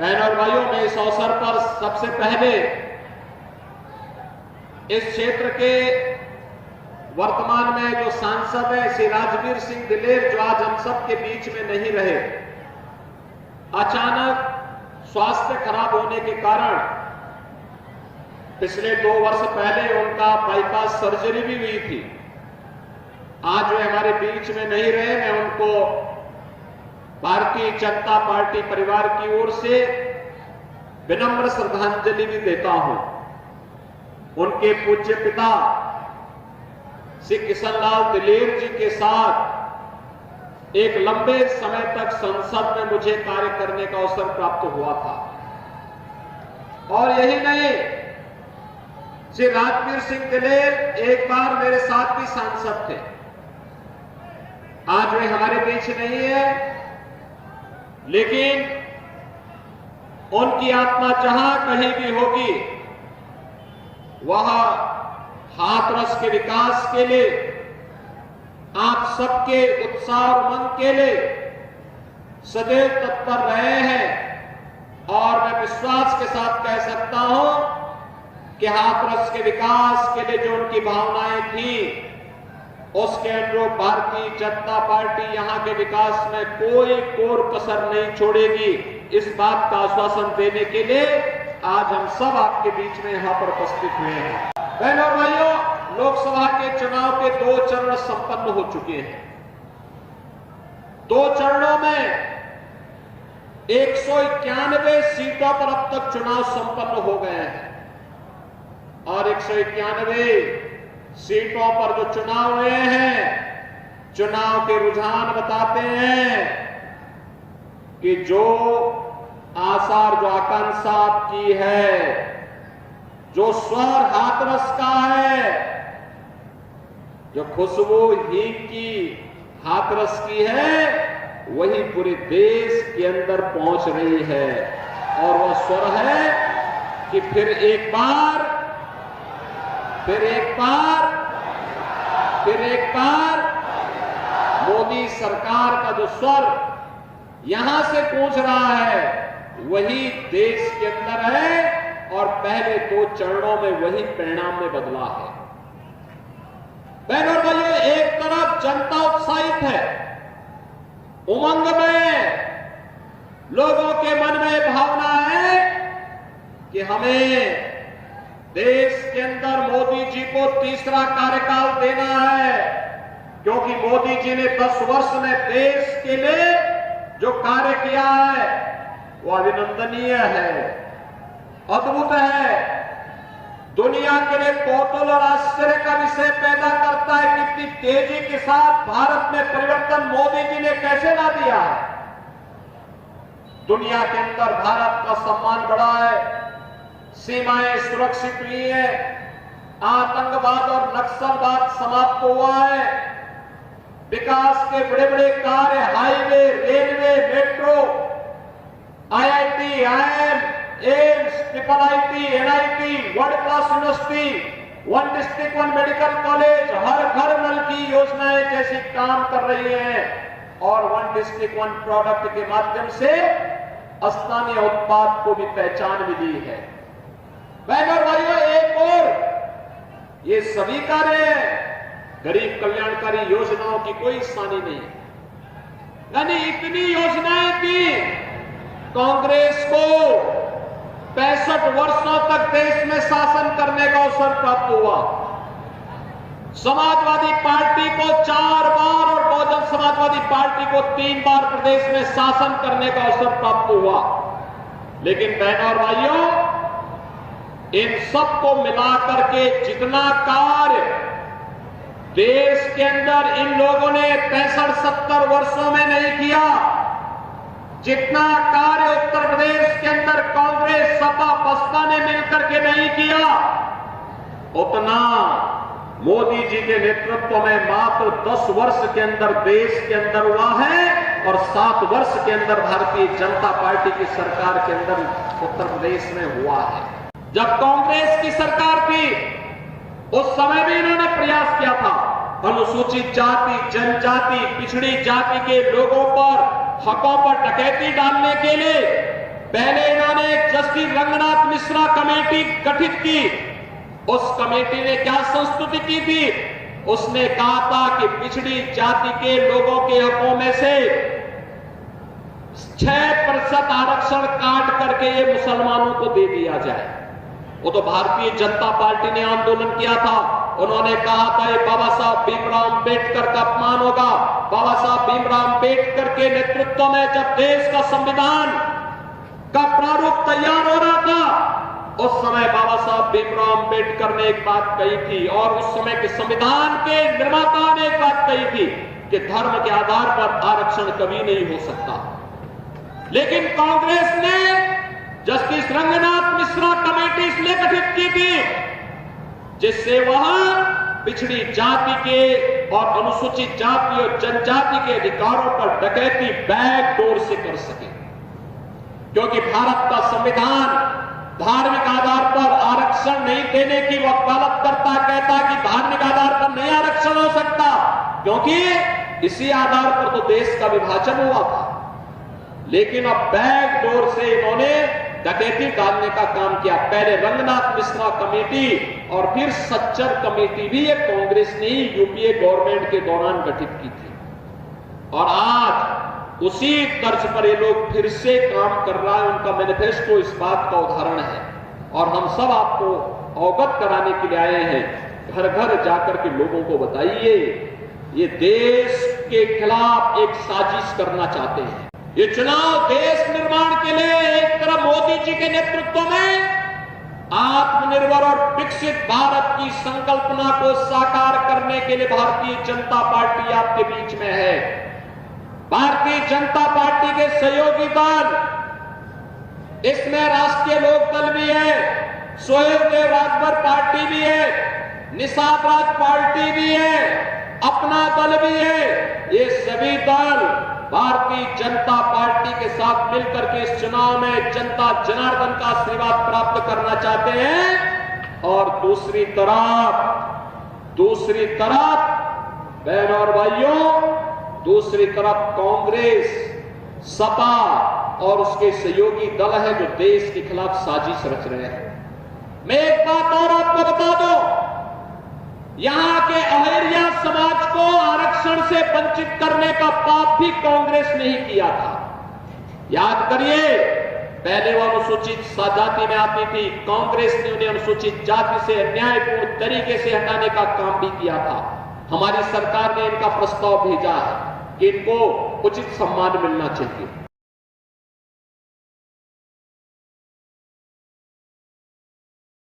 बहनों और भाइयों, मैं इस अवसर पर सबसे पहले इस क्षेत्र के वर्तमान में जो सांसद है श्री राजवीर सिंह दिलेर, जो आज हम सब के बीच में नहीं रहे, अचानक स्वास्थ्य खराब होने के कारण पिछले 2 वर्ष पहले उनका बाईपास सर्जरी भी हुई थी। आज वे हमारे बीच में नहीं रहे। मैं उनको भारतीय जनता पार्टी परिवार की ओर से विनम्र श्रद्धांजलि भी देता हूं। उनके पूज्य पिता श्री किशनलाल दिलेर जी के साथ एक लंबे समय तक संसद में मुझे कार्य करने का अवसर प्राप्त हुआ था। और यही नहीं, श्री राजवीर सिंह दिलेर एक बार मेरे साथ भी सांसद थे। आज वे हमारे बीच नहीं है, लेकिन उनकी आत्मा जहां कहीं भी होगी, वह हाथरस के विकास के लिए, आप सबके उत्साह और उमंग के लिए सदैव तत्पर रहे हैं। और मैं विश्वास के साथ कह सकता हूं कि हाथरस के विकास के लिए जो उनकी भावनाएं थी, उसके अनुरूप भारतीय जनता पार्टी यहां के विकास में कोई कोर कसर नहीं छोड़ेगी। इस बात का आश्वासन देने के लिए आज हम सब आपके बीच में यहां पर उपस्थित हुए हैं। बहनों और भाइयों, लोकसभा के चुनाव के 2 चरण संपन्न हो चुके हैं। 2 चरणों में 191 सीटों पर अब तक चुनाव संपन्न हो गए हैं और 191 सीटों पर जो चुनाव हुए हैं, चुनाव के रुझान बताते हैं कि जो आसार, जो आकांक्षा आपकी है, जो स्वर हाथरस का है, जो खुशबू हींग की हाथरस की है, वही पूरे देश के अंदर पहुंच रही है। और वह स्वर है कि फिर एक बार मोदी सरकार का जो स्वर यहां से गूंज रहा है, वही देश के अंदर है और पहले 2 चरणों में वही परिणाम में बदला है। बहनों और भाइयों, एक तरफ जनता उत्साहित है, उमंग में लोगों के मन में भावना है कि हमें देश के अंदर मोदी जी को तीसरा कार्यकाल देना है, क्योंकि मोदी जी ने 10 वर्ष में देश के लिए जो कार्य किया है वो अभिनंदनीय है, अद्भुत है, दुनिया के लिए कौतूहल और आश्चर्य का विषय पैदा करता है। कितनी तेजी के साथ भारत में परिवर्तन मोदी जी ने कैसे ला दिया है। दुनिया के अंदर भारत का सम्मान बढ़ा है, सीमाएं सुरक्षित हुई है, आतंकवाद और नक्सलवाद समाप्त हुआ है, विकास के बड़े बड़े कार्य, highway, railway, metro, IIT, IIM, AIIMS, IIIT, NIT, world class university, 1 district 1 medical college, हर घर नल की योजनाएं जैसी काम कर रही हैं और 1 डिस्ट्रिक्ट 1 प्रोडक्ट के माध्यम से स्थानीय उत्पाद को भी पहचान मिली है। बहनों और भाइयों, एक और ये सभी कार्य है, गरीब कल्याणकारी योजनाओं की कोई स्थानी नहीं, यानी इतनी योजनाएं थी। कांग्रेस को 65 वर्षों तक देश में शासन करने का अवसर प्राप्त हुआ। समाजवादी पार्टी को 4 बार और बहुजन समाजवादी पार्टी को 3 बार प्रदेश में शासन करने का अवसर प्राप्त हुआ। लेकिन बहनों और भाइयों, इन सबको मिलाकर के जितना कार्य देश के अंदर इन लोगों ने 65-70 वर्षों में नहीं किया, जितना कार्य उत्तर प्रदेश के अंदर कांग्रेस, सपा, बसपा ने मिलकर के नहीं किया, उतना मोदी जी के नेतृत्व में मात्र 10 वर्ष के अंदर देश के अंदर हुआ है और 7 वर्ष के अंदर भारतीय जनता पार्टी की सरकार के अंदर उत्तर प्रदेश में हुआ है। जब कांग्रेस की सरकार थी, उस समय भी इन्होंने प्रयास किया था अनुसूचित जाति, जनजाति, पिछड़ी जाति के लोगों पर, हकों पर डकैती डालने के लिए पहले इन्होंने एक जस्टिस रंगनाथ मिश्रा कमेटी गठित की। उस कमेटी ने क्या संस्तुति की थी? उसने कहा था कि पिछड़ी जाति के लोगों के हकों में से 6% आरक्षण काट करके ये मुसलमानों को दे दिया जाए। वो तो भारतीय जनता पार्टी ने आंदोलन किया था। उन्होंने कहा था ये बाबा साहब भीमराव अंबेडकर का अपमान होगा। बाबा साहब भीमराव अंबेडकर के नेतृत्व में जब देश का संविधान का प्रारूप तैयार हो रहा था, उस समय बाबा साहब भीमराव अंबेडकर ने एक बात कही थी और उस समय के संविधान के निर्माता ने एक बात कही थी कि धर्म के आधार पर आरक्षण कभी नहीं हो सकता। लेकिन कांग्रेस ने जस्टिस रंगनाथ मिश्रा कमेटी इसलिए गठित की थी जिससे वह पिछड़ी जाति के और अनुसूचित जाति और जनजाति के अधिकारों पर डकैती बैकडोर से कर सके। क्योंकि भारत का संविधान धार्मिक आधार पर आरक्षण नहीं देने की वकालत करता, कहता कि धार्मिक आधार पर नहीं आरक्षण हो सकता, क्योंकि इसी आधार पर तो देश का विभाजन हुआ था। लेकिन अब बैकडोर से इन्होंने डकैती डालने का काम किया। पहले रंगनाथ मिश्रा कमेटी और फिर सच्चर कमेटी भी ये कांग्रेस ने यूपीए गवर्नमेंट के दौरान गठित की थी। और आज उसी तर्ज पर ये लोग फिर से काम कर रहा है। उनका मैनिफेस्टो इस बात का उदाहरण है और हम सब आपको अवगत कराने के लिए आए हैं। घर घर जाकर के लोगों को बताइए, ये देश के खिलाफ एक साजिश करना चाहते हैं। ये चुनाव देश निर्माण के लिए एक तरफ मोदी जी के नेतृत्व में आत्मनिर्भर और विकसित भारत की संकल्पना को साकार करने के लिए भारतीय जनता पार्टी आपके बीच में है। भारतीय जनता पार्टी के सहयोगी दल, इसमें राष्ट्रीय लोकदल भी है, सोहेल देव राजभर पार्टी भी है, निषाद राज पार्टी भी है, अपना दल भी है। ये सभी दल भारतीय जनता पार्टी के साथ मिलकर के इस चुनाव में जनता जनार्दन का आशीर्वाद प्राप्त करना चाहते हैं। और दूसरी तरफ बहनों और भाइयों, दूसरी तरफ कांग्रेस, सपा और उसके सहयोगी दल है जो देश के खिलाफ साजिश रच रहे हैं। मैं एक बात और आपको बता दूं, यहां के अहरिया समाज को आरक्षण से वंचित करने का पाप भी कांग्रेस ने ही किया था। याद करिए, पहले वो अनुसूचित जाति में आती थी, कांग्रेस ने उन्हें अनुसूचित जाति से अन्यायपूर्ण तरीके से हटाने का काम भी किया था। हमारी सरकार ने इनका प्रस्ताव भेजा है कि इनको उचित सम्मान मिलना चाहिए।